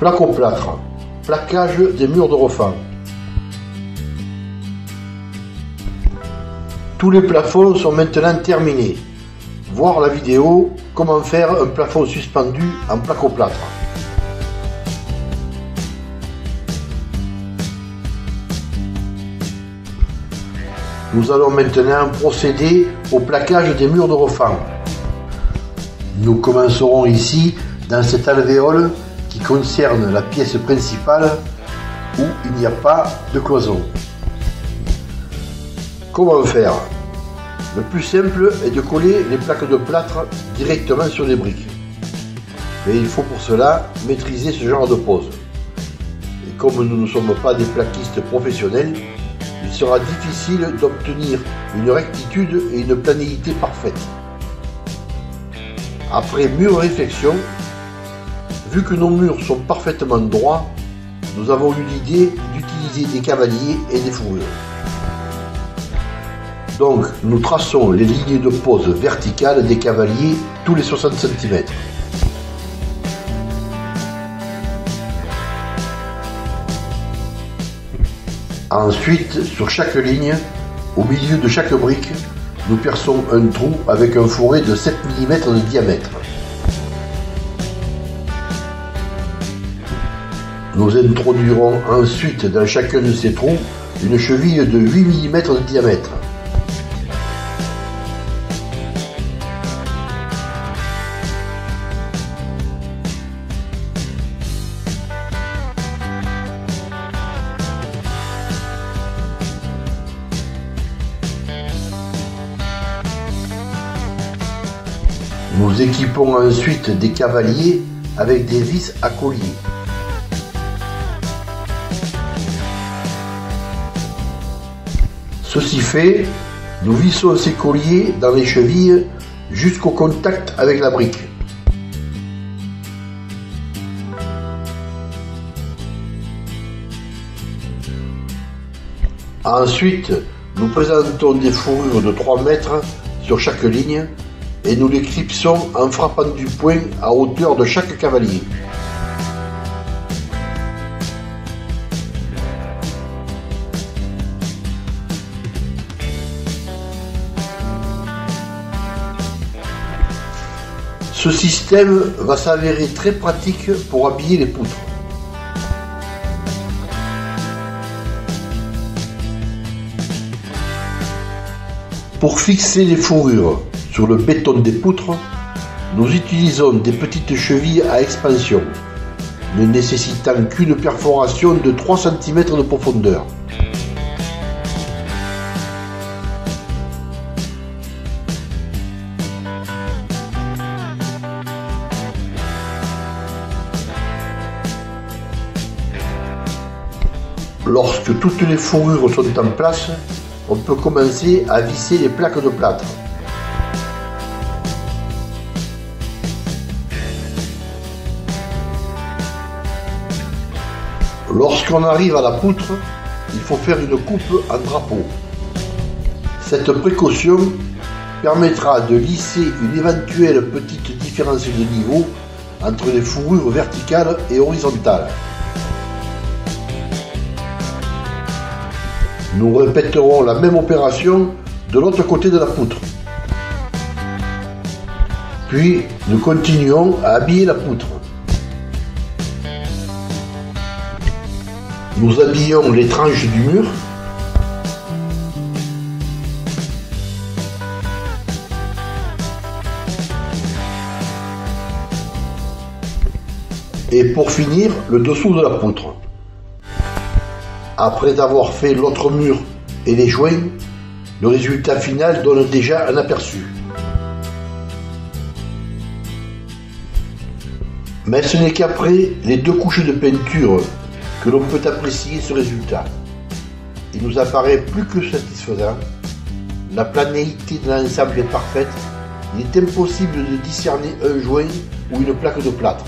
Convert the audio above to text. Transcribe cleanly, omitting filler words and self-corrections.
Placo-plâtre, plaquage des murs de refend. Tous les plafonds sont maintenant terminés. Voir la vidéo comment faire un plafond suspendu en placo-plâtre. Nous allons maintenant procéder au plaquage des murs de refend. Nous commencerons ici dans cette alvéole qui concerne la pièce principale où il n'y a pas de cloison. Comment faire? Le plus simple est de coller les plaques de plâtre directement sur les briques. Mais il faut pour cela maîtriser ce genre de pose. Et comme nous ne sommes pas des plaquistes professionnels, il sera difficile d'obtenir une rectitude et une planéité parfaite. Après mûre réflexion, vu que nos murs sont parfaitement droits, nous avons eu l'idée d'utiliser des cavaliers et des fourrures. Donc nous traçons les lignes de pose verticales des cavaliers tous les 60 cm. Ensuite, sur chaque ligne, au milieu de chaque brique, nous perçons un trou avec un fourré de 7 mm de diamètre. Nous introduirons ensuite dans chacun de ces trous une cheville de 8 mm de diamètre. Nous équipons ensuite des cavaliers avec des vis à collier. Ceci fait, nous vissons ces colliers dans les chevilles jusqu'au contact avec la brique. Ensuite, nous présentons des fourrures de 3 mètres sur chaque ligne et nous les clipsons en frappant du poing à hauteur de chaque cavalier. Ce système va s'avérer très pratique pour habiller les poutres. Pour fixer les fourrures sur le béton des poutres, nous utilisons des petites chevilles à expansion, ne nécessitant qu'une perforation de 3 cm de profondeur. Lorsque toutes les fourrures sont en place, on peut commencer à visser les plaques de plâtre. Lorsqu'on arrive à la poutre, il faut faire une coupe en drapeau. Cette précaution permettra de lisser une éventuelle petite différence de niveau entre les fourrures verticales et horizontales. Nous répéterons la même opération de l'autre côté de la poutre. Puis nous continuons à habiller la poutre. Nous habillons les tranches du mur. Et pour finir, le dessous de la poutre. Après avoir fait l'autre mur et les joints, le résultat final donne déjà un aperçu. Mais ce n'est qu'après les 2 couches de peinture que l'on peut apprécier ce résultat. Il nous apparaît plus que satisfaisant. La planéité de l'ensemble est parfaite. Il est impossible de discerner un joint ou une plaque de plâtre.